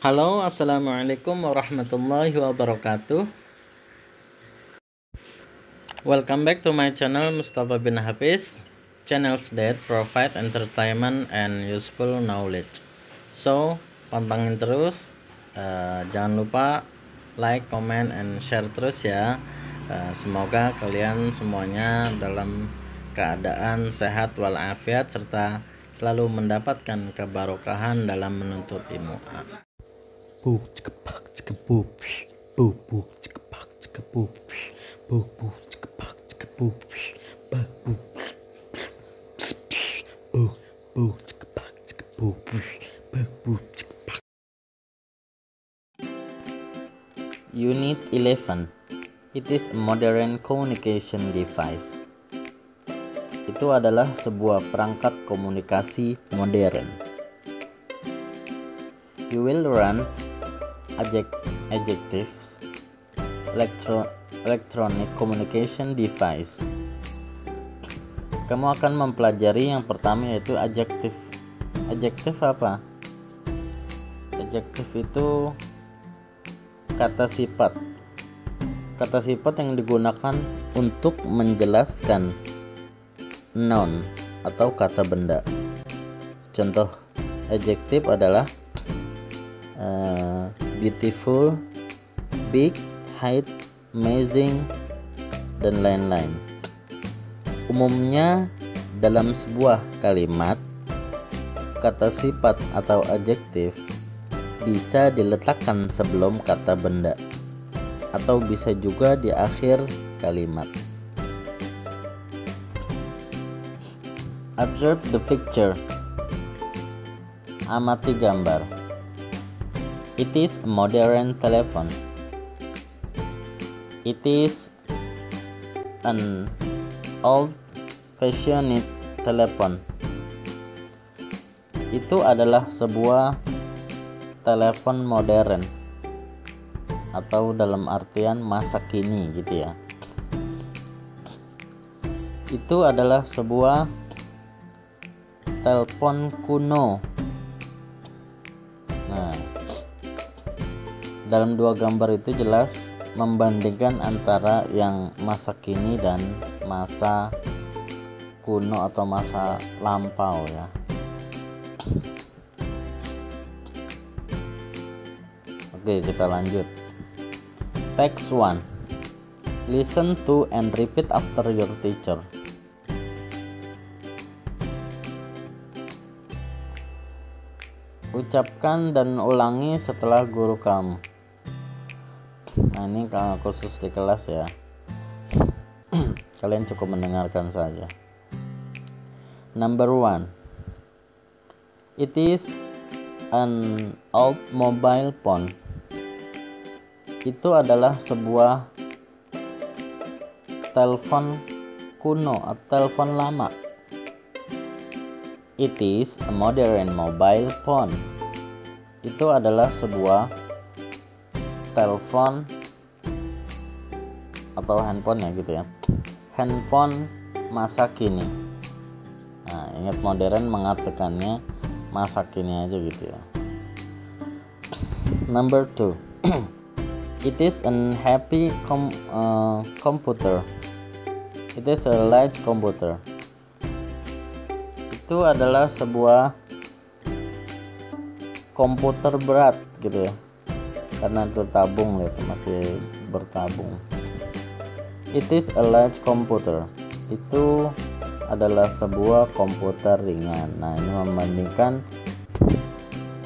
Halo, assalamualaikum warahmatullahi wabarakatuh. Welcome back to my channel Mustafa bin Hafiz, channels that provide entertainment and useful knowledge. So, pantangin terus, jangan lupa like, comment, and share terus ya. Semoga kalian semuanya dalam keadaan sehat walafiat serta selalu mendapatkan kebarokahan dalam menuntut ilmu. Book chicka buck chicka boop boop book chicka buck chicka boop boop book chicka buck chicka boop buck boop book book chicka buck chicka boop buck boop chicka buck. Unit 11. It is a modern communication device. Itu adalah sebuah perangkat komunikasi modern. You will learn adjectives, electronic communication device. Kamu akan mempelajari yang pertama yaitu adjektif. Adjektif apa? Adjektif itu kata sifat. Kata sifat yang digunakan untuk menjelaskan noun atau kata benda. Contoh adjektif adalah beautiful, big, height, amazing, dan lain-lain. Umumnya dalam sebuah kalimat, kata sifat atau adjektif bisa diletakkan sebelum kata benda atau bisa juga di akhir kalimat. Observe the picture. Amati gambar. It is a modern telephone. It is an old-fashioned telephone. Itu adalah sebuah telepon modern atau dalam artian masa kini gitu ya. Itu adalah sebuah telepon kuno. Nah, dalam dua gambar itu jelas membandingkan antara yang masa kini dan masa kuno atau masa lampau ya. Oke, kita lanjut. Text 1. Listen to and repeat after your teacher. Ucapkan dan ulangi setelah guru kamu. Nah, ini khusus di kelas ya. Kalian cukup mendengarkan saja. Number 1. It is an old mobile phone. Itu adalah sebuah telepon kuno atau telepon lama. It is a modern mobile phone. Itu adalah sebuah telepon atau handphone ya gitu ya. Handphone masa kini. Nah, ingat modern mengartikannya masa kini aja gitu ya. Number 2. It is an heavy computer. It is a large computer. Itu adalah sebuah komputer berat gitu ya. Karena tertabung lihat masih bertabung. It is a large computer. Itu adalah sebuah komputer ringan. Nah, ini membandingkan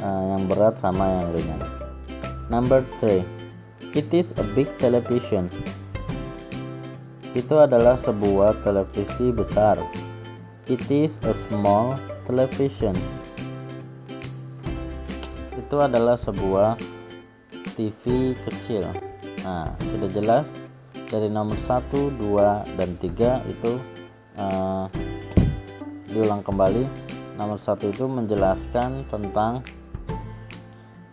yang berat sama yang ringan. Number 3. It is a big television. Itu adalah sebuah televisi besar. It is a small television. Itu adalah sebuah TV kecil. Nah, sudah jelas dari nomor 1, 2, dan 3 itu diulang kembali. Nomor 1 itu menjelaskan tentang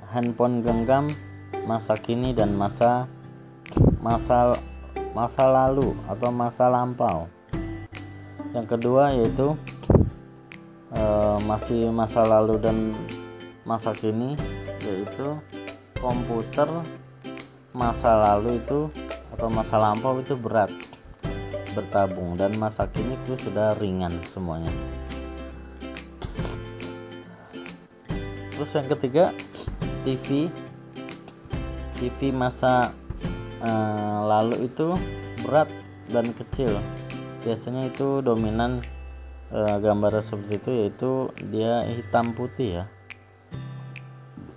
handphone genggam masa kini dan masa lalu atau masa lampau. Yang kedua yaitu masih masa lalu dan masa kini, yaitu komputer masa lalu itu atau masa lampau itu berat, bertabung, dan masa kini itu sudah ringan semuanya. Terus yang ketiga, TV masa lalu itu berat dan kecil. Biasanya itu dominan gambar seperti itu, yaitu dia hitam putih ya.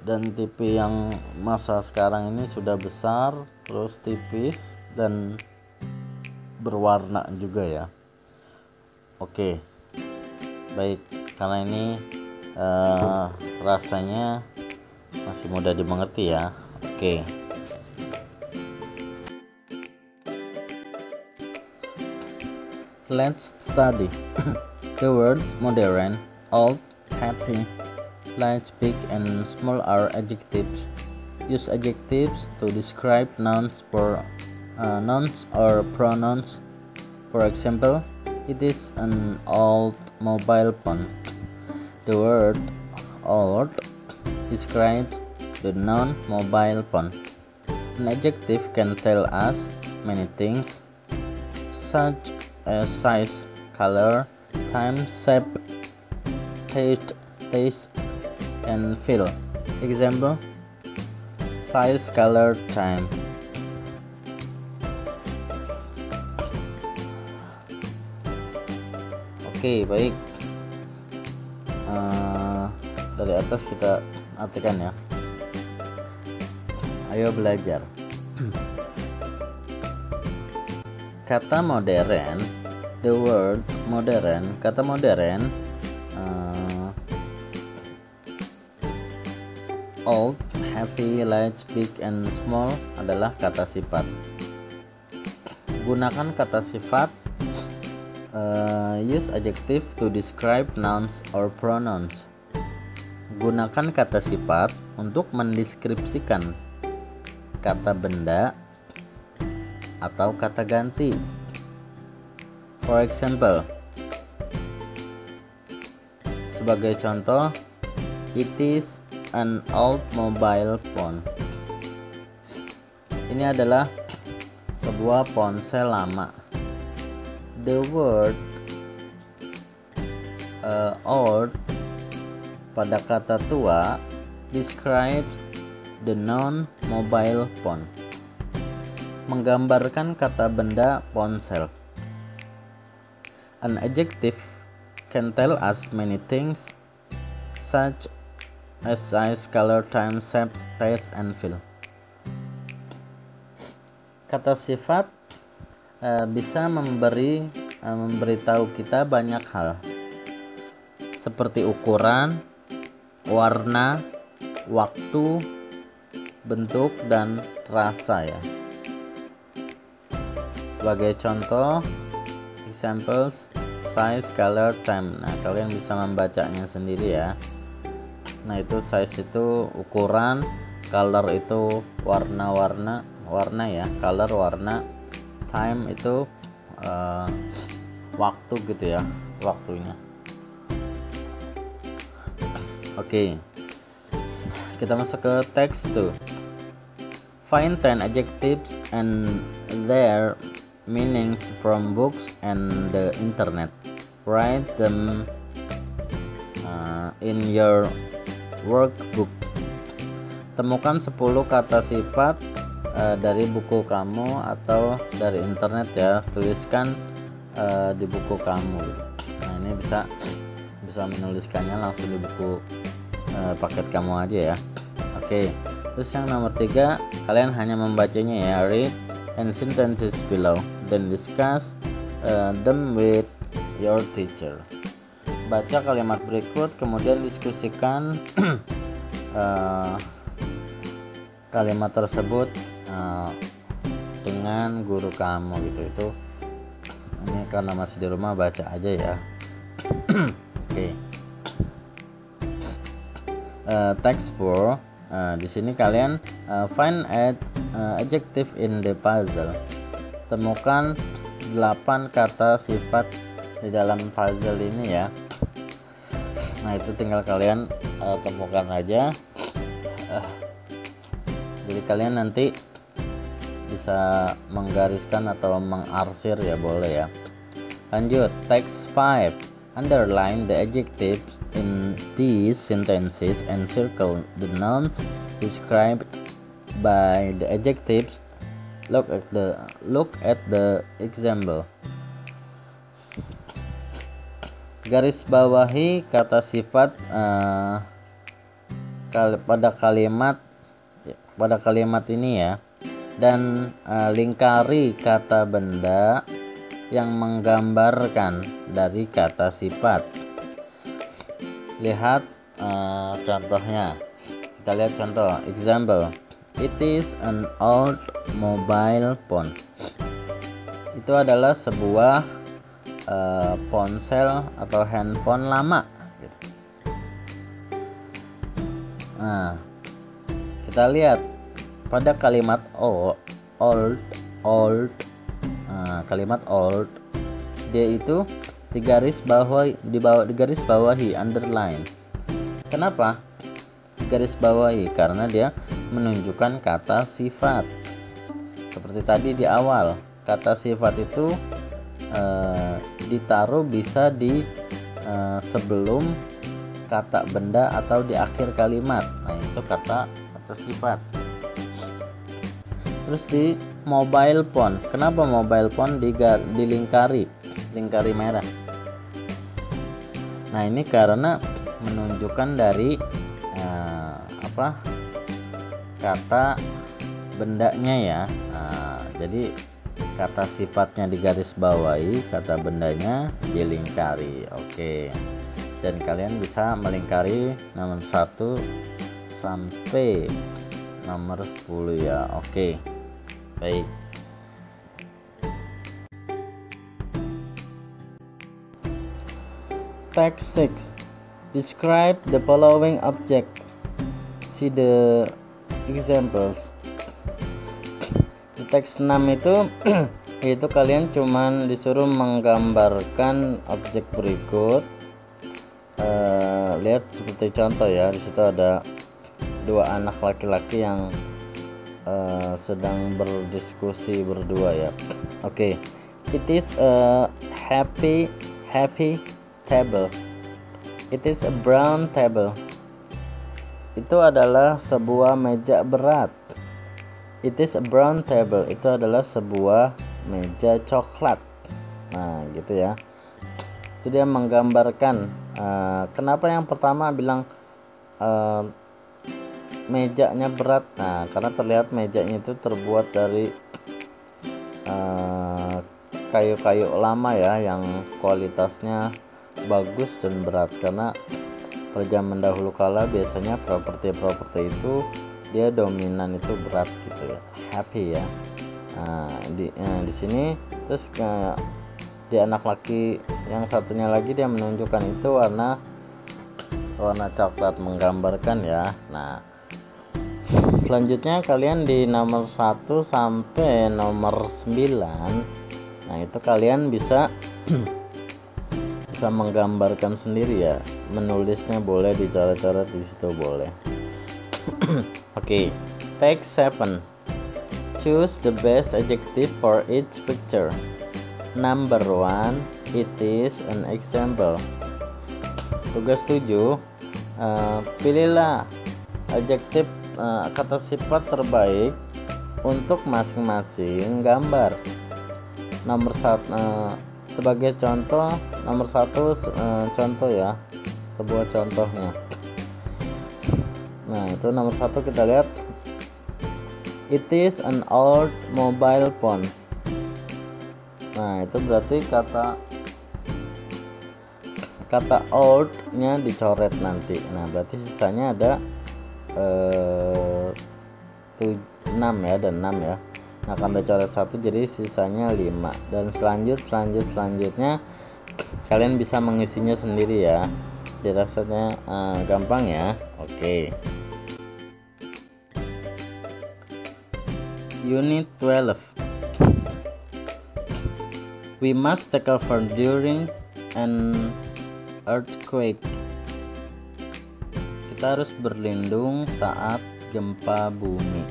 Dan TV yang masa sekarang ini sudah besar, terus tipis dan berwarna juga ya. Oke, baik, karena ini rasanya masih mudah dimengerti ya. Oke. Let's study. The words modern, old, happy, large, big, and small are adjectives. Use adjectives to describe nouns or pronouns. For example, it is an old mobile phone. The word old describes the noun mobile phone. An adjective can tell us many things, such as size, color, time, shape, taste, and feel. Example: size, color, time. Oke, baik. Dari atas kita artikan ya. Ayo belajar. Kata modern, the word modern, kata modern, old, heavy, large, big, and small adalah kata sifat. Gunakan kata sifat. Use adjective to describe nouns or pronouns. Gunakan kata sifat untuk mendeskripsikan kata benda atau kata ganti. For example, sebagai contoh, it is an old mobile phone. Ini adalah sebuah ponsel lama. The word old pada kata tua describes the noun mobile phone, menggambarkan kata benda ponsel. An adjective can tell us many things, such as size, color, time, shape, taste, and feel. Kata sifat bisa memberitahu kita banyak hal, seperti ukuran, warna, waktu, bentuk, dan rasa ya. Sebagai contoh, examples, size, color, time. Nah, kalian bisa membacanya sendiri ya. Nah, itu size itu ukuran, color itu warna ya, color warna, time itu waktu gitu ya, waktunya. Oke. Kita masuk ke text tuh. Find 10 adjectives and their meanings from books and the internet. Write them in your workbook. Temukan 10 kata sifat dari buku kamu atau dari internet ya. Tuliskan di buku kamu gitu. Nah, ini bisa menuliskannya langsung di buku paket kamu aja ya. Oke. Terus yang nomor 3, kalian hanya membacanya ya. Read and sentences below, then discuss them with your teacher. Baca kalimat berikut, kemudian diskusikan kalimat tersebut dengan guru kamu gitu. Itu ini karena masih di rumah, baca aja ya. Oke. Text 4. Di sini kalian find adjective in the puzzle. Temukan 8 kata sifat di dalam puzzle ini ya. Nah, itu tinggal kalian temukan aja. Jadi kalian nanti bisa menggariskan atau mengarsir ya, boleh ya. Lanjut, text 5. Underline the adjectives in these sentences and circle the nouns described by the adjectives. Look at the example. Garis bawahi kata sifat pada kalimat ini ya, dan lingkari kata benda yang menggambarkan dari kata sifat. Lihat contohnya. Kita lihat contoh. Example. It is an old mobile phone. Itu adalah sebuah ponsel atau handphone lama gitu. Nah, kita lihat pada kalimat old, kalimat old, dia itu digaris bawahi, underline. Kenapa digaris bawahi? Karena dia menunjukkan kata sifat. Seperti tadi di awal, kata sifat itu ditaruh bisa di sebelum kata benda atau di akhir kalimat. Nah, itu kata sifat. Terus di mobile phone, kenapa mobile phone dilingkari merah? Nah, ini karena menunjukkan dari kata bendanya ya. Jadi kata sifatnya digaris bawahi, kata bendanya dilingkari. Oke. Dan kalian bisa melingkari nomor 1 sampai nomor 10 ya. Oke. Baik. Text 6. Describe the following object. See the examples. Di teks 6 itu kalian cuman disuruh menggambarkan objek berikut. Lihat seperti contoh ya, di situ ada 2 anak laki-laki yang sedang berdiskusi berdua ya. Oke. It is a heavy table. It is a brown table. Itu adalah sebuah meja berat. It is a brown table. Itu adalah sebuah meja coklat. Nah, gitu ya. Itu dia menggambarkan. Kenapa yang pertama bilang mejanya berat? Nah, karena terlihat mejanya itu terbuat dari kayu-kayu lama ya, yang kualitasnya bagus dan berat. Karena pada zaman dahulu kala biasanya properti itu dia dominan itu berat gitu ya, heavy ya. Nah, di sini terus di anak laki yang satunya lagi dia menunjukkan itu warna coklat, menggambarkan ya. Nah, selanjutnya kalian di nomor 1 sampai nomor 9. Nah, itu kalian bisa menggambarkan sendiri ya. Menulisnya boleh, dicoret-coret di situ boleh. Oke. Text 7. Choose the best adjective for each picture. Number 1, it is an example. Tugas 7, pilihlah adjektif kata sifat terbaik untuk masing-masing gambar. Nomor 1 sebagai contoh, nomor 1 contoh ya, sebuah contohnya. Nah, itu nomor 1 kita lihat. It is an old mobile phone. Nah, itu berarti kata old-nya dicoret nanti. Nah, berarti sisanya ada 6 ya, dan 6 ya. Nah, karena coret 1 jadi sisanya 5. Dan selanjutnya kalian bisa mengisinya sendiri ya. Dirasanya gampang ya. Oke. Unit 12. We must take cover during an earthquake. Kita harus berlindung saat gempa bumi.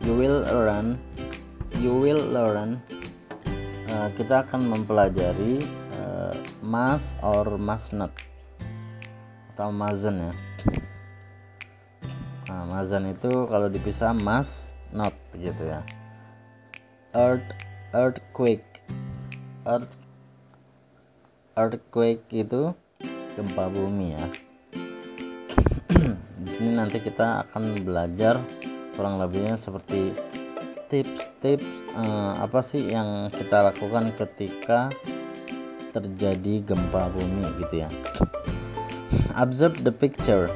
you will learn kita akan mempelajari must or must not atau mustn't ya. Nah, mustn't itu kalau dipisah must not gitu ya. Earthquake itu gempa bumi ya. Di sini nanti kita akan belajar kurang lebihnya seperti tips-tips apa sih yang kita lakukan ketika terjadi gempa bumi gitu ya. Observe the picture.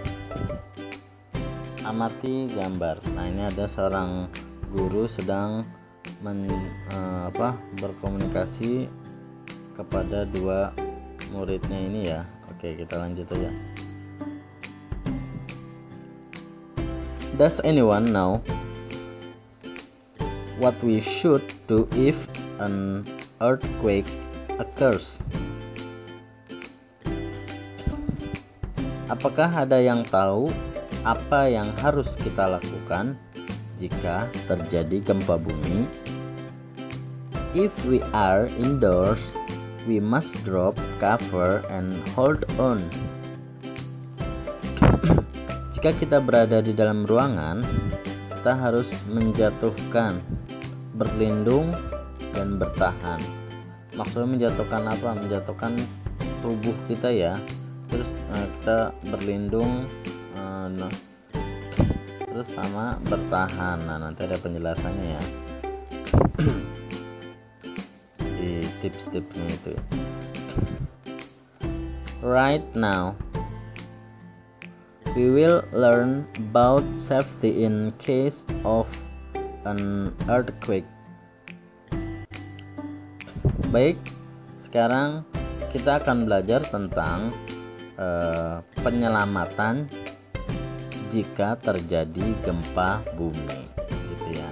Amati gambar. Nah, ini ada seorang guru sedang berkomunikasi kepada dua muridnya ini ya. Oke, kita lanjut aja. Does anyone know what we should do if an earthquake occurs? Apakah ada yang tahu apa yang harus kita lakukan jika terjadi gempa bumi? If we are indoors, we must drop, cover, and hold on. Jika kita berada di dalam ruangan, kita harus menjatuhkan, berlindung, dan bertahan. Maksudnya menjatuhkan apa? Menjatuhkan tubuh kita ya. Terus kita berlindung, terus sama bertahan. Nah, nanti ada penjelasannya ya di tips-tipsnya itu. Right now we will learn about safety in case of an earthquake. Baik, sekarang kita akan belajar tentang penyelamatan jika terjadi gempa bumi gitu ya.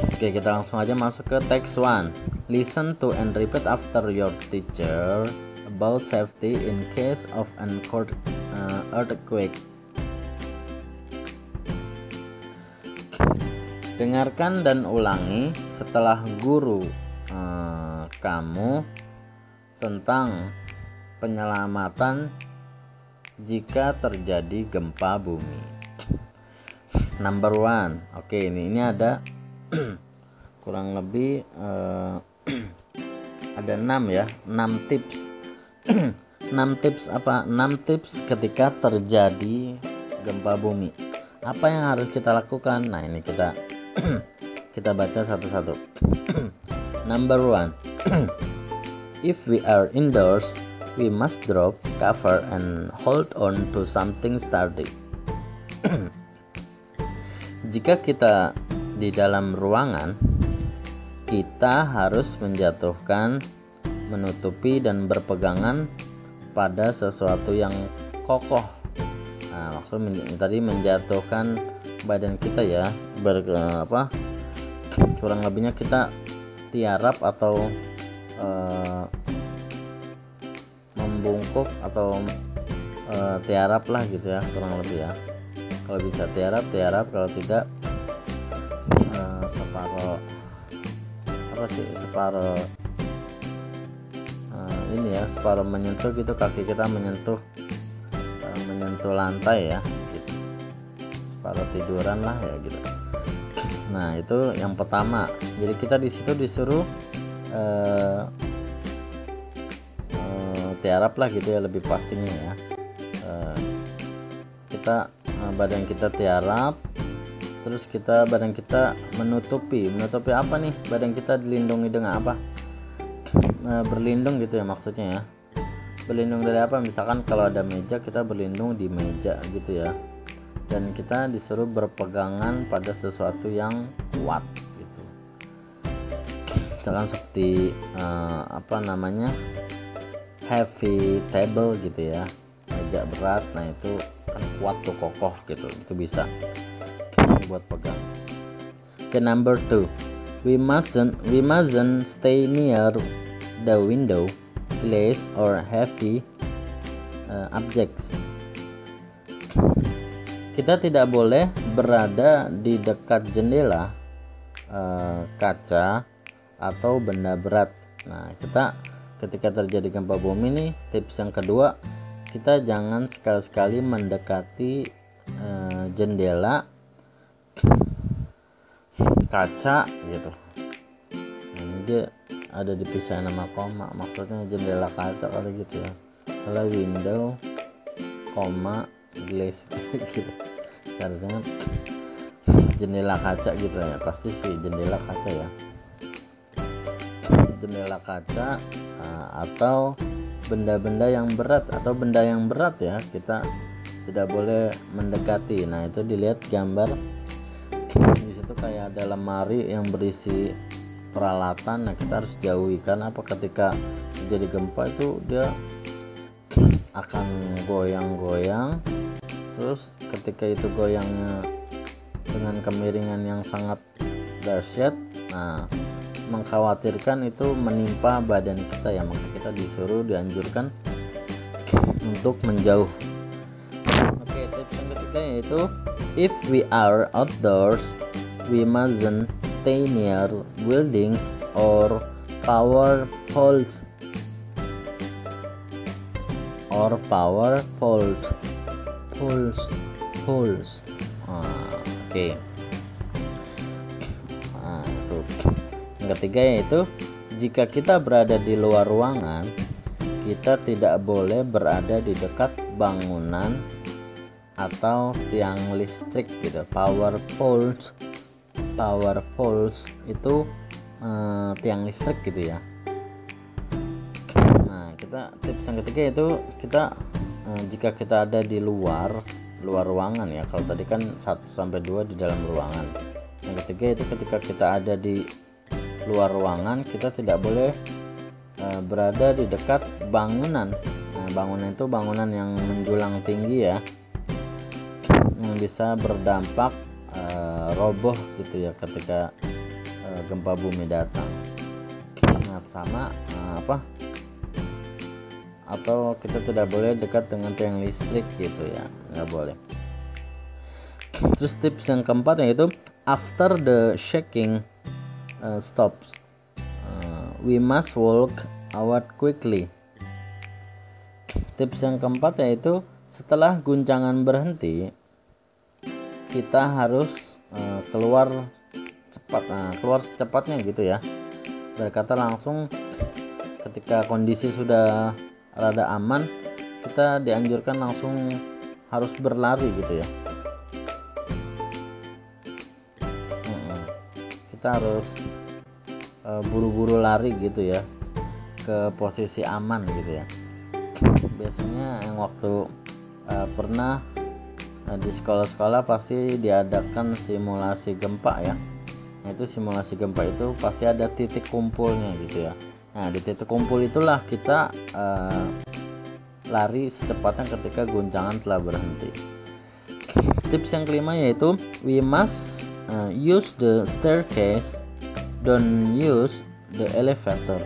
Oke, kita langsung aja masuk ke text 1. Listen to and repeat after your teacher about safety in case of an earthquake. Dengarkan dan ulangi setelah guru kamu tentang penyelamatan jika terjadi gempa bumi. Number 1. Oke, ini ada kurang lebih ada 6 ya, 6 tips. 6 tips apa? 6 tips ketika terjadi gempa bumi. Apa yang harus kita lakukan? Nah, ini kita kita baca satu-satu. Number 1. If we are indoors, we must drop, cover, and hold on to something sturdy. Jika kita di dalam ruangan, kita harus menjatuhkan, menutupi, dan berpegangan pada sesuatu yang kokoh. Nah, maksudnya tadi menjatuhkan badan kita ya, kurang lebihnya kita tiarap atau membungkuk atau tiarap lah gitu ya, kurang lebih ya. Kalau bisa tiarap, kalau tidak separuh menyentuh gitu, kaki kita menyentuh lantai ya gitu. Separuh tiduran lah ya gitu. Nah, itu yang pertama. Jadi kita di situ disuruh tiarap lah gitu ya, lebih pastinya ya. Kita badan kita tiarap, terus badan kita menutupi apa nih? Badan kita dilindungi dengan apa? Berlindung gitu ya maksudnya ya. Berlindung dari apa? Misalkan kalau ada meja, kita berlindung di meja gitu ya. Dan kita disuruh berpegangan pada sesuatu yang kuat gitu. Misalkan seperti heavy table gitu ya, meja berat. Nah, itu kan kuat tuh, kokoh gitu, itu bisa buat pegang. Okay, number 2, we mustn't stay near the window, glass, or heavy objects. kita tidak boleh berada di dekat jendela, kaca, atau benda berat. Nah, kita ketika terjadi gempa bumi nih, tips yang kedua, kita jangan sekali-sekali mendekati jendela, kaca gitu. Nah, ini dia ada dipisah nama koma, maksudnya jendela kaca kali gitu ya. Kalau window, koma, glass gitu. Seharusnya jendela kaca gitu ya, pasti sih jendela kaca ya. Jendela kaca atau benda-benda yang berat ya, kita tidak boleh mendekati. Nah, itu dilihat gambar di situ kayak ada lemari yang berisi peralatan. Nah, kita harus jauhi, karena apa, ketika terjadi gempa itu dia akan goyang-goyang, terus ketika itu goyangnya dengan kemiringan yang sangat dahsyat, nah mengkhawatirkan itu menimpa badan kita ya, maka kita dianjurkan untuk menjauh. Oke, tips yang ketiga yaitu if we are outdoors, we mustn't stay near buildings or power poles. Oke. Nah, itu. Yang ketiga yaitu jika kita berada di luar ruangan, kita tidak boleh berada di dekat bangunan atau tiang listrik gitu. Power poles itu tiang listrik gitu ya. Nah, tips yang ketiga itu kita jika kita ada di luar ruangan ya. Kalau tadi kan 1-2 di dalam ruangan. Yang ketiga itu ketika kita ada di luar ruangan, kita tidak boleh berada di dekat bangunan. Nah, bangunan itu bangunan yang menjulang tinggi ya, yang bisa berdampak roboh gitu ya ketika gempa bumi datang. Nah, sama atau kita tidak boleh dekat dengan tiang listrik gitu ya, nggak boleh. Terus tips yang keempat yaitu after the shaking stops, we must walk out quickly. Tips yang keempat yaitu setelah guncangan berhenti, kita harus keluar cepat, keluar secepatnya gitu ya. Berkata langsung, ketika kondisi sudah rada aman, kita dianjurkan langsung harus berlari gitu ya. Kita harus buru-buru lari gitu ya ke posisi aman gitu ya. Biasanya yang waktu pernah di sekolah-sekolah pasti diadakan simulasi gempa ya. Nah, itu simulasi gempa itu pasti ada titik kumpulnya gitu ya. Nah, di titik kumpul itulah kita lari secepatnya ketika guncangan telah berhenti. Tips yang kelima yaitu we must use the staircase, don't use the elevator.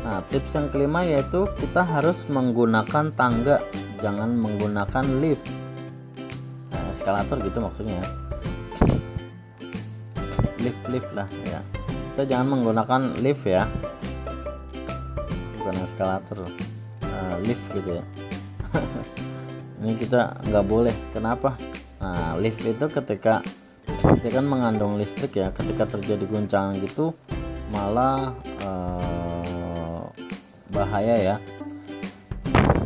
Nah, tips yang kelima yaitu kita harus menggunakan tangga, jangan menggunakan lift. Nah, eskalator gitu maksudnya. Lift lah ya. Kita jangan menggunakan lift ya, bukan eskalator, lift gitu ya. Ini kita nggak boleh. Kenapa? Nah, lift itu ketika dia kan mengandung listrik ya, ketika terjadi guncangan gitu malah bahaya ya,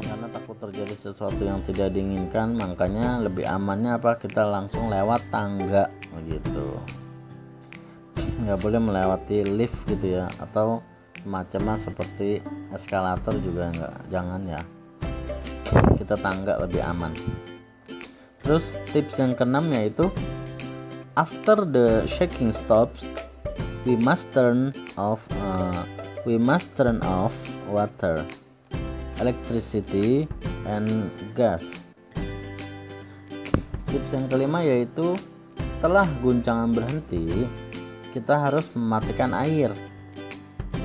karena takut terjadi sesuatu yang tidak diinginkan. Makanya lebih amannya kita langsung lewat tangga begitu. Nggak boleh melewati lift gitu ya, atau semacamnya seperti eskalator juga jangan ya. Kita tangga lebih aman. Terus tips yang keenam yaitu after the shaking stops, we must turn off water, electricity and gas. Tips yang kelima yaitu setelah guncangan berhenti, kita harus mematikan air,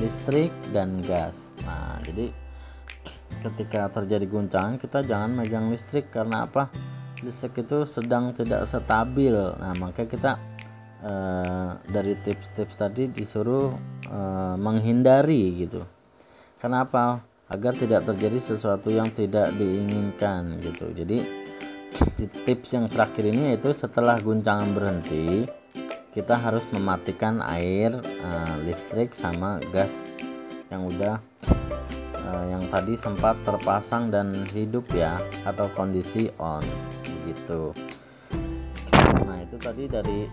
listrik dan gas. Nah, jadi ketika terjadi guncangan kita jangan megang listrik. Karena apa? Listrik itu sedang tidak stabil. Nah, makanya kita dari tips-tips tadi disuruh menghindari gitu. Kenapa? Agar tidak terjadi sesuatu yang tidak diinginkan gitu. Jadi tips yang terakhir ini yaitu setelah guncangan berhenti, kita harus mematikan air, listrik sama gas yang udah yang tadi sempat terpasang dan hidup ya, atau kondisi on gitu. Nah, itu tadi dari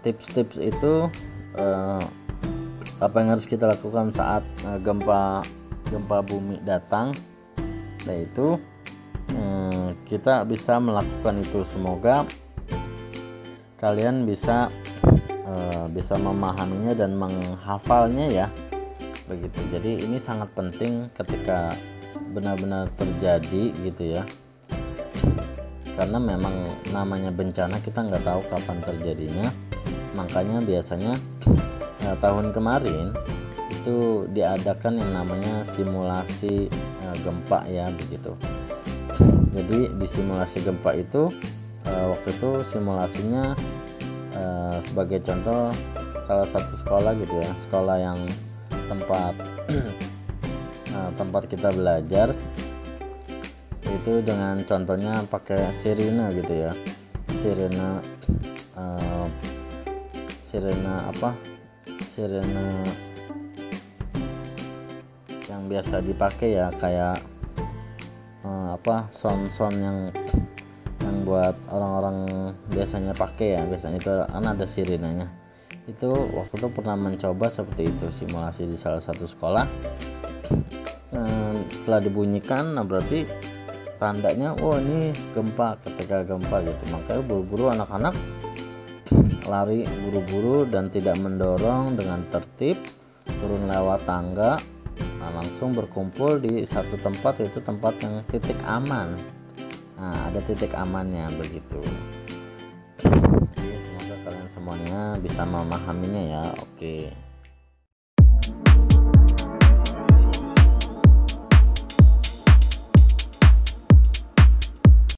tips-tips itu apa yang harus kita lakukan saat gempa bumi datang, yaitu kita bisa melakukan itu. Semoga kalian bisa memahaminya dan menghafalnya ya, begitu. Jadi ini sangat penting ketika benar-benar terjadi gitu ya, karena memang namanya bencana kita nggak tahu kapan terjadinya. Makanya biasanya tahun kemarin itu diadakan yang namanya simulasi gempa ya, begitu. Jadi di simulasi gempa itu waktu itu simulasinya sebagai contoh salah satu sekolah gitu ya, sekolah yang tempat kita belajar itu dengan contohnya pakai sirine gitu ya, sirine yang biasa dipakai ya, kayak sound yang buat orang-orang biasanya pakai ya, biasanya itu kan ada sirinenya. Itu waktu itu pernah mencoba seperti itu, simulasi di salah satu sekolah. Setelah dibunyikan, nah berarti tandanya ini gempa, ketika gempa gitu. Makanya buru-buru anak-anak lari buru-buru dan tidak mendorong, dengan tertib turun lewat tangga. Nah, langsung berkumpul di satu tempat, yaitu tempat yang titik aman. Nah, ada titik amannya begitu. Jadi semoga kalian semuanya bisa memahaminya ya. Oke.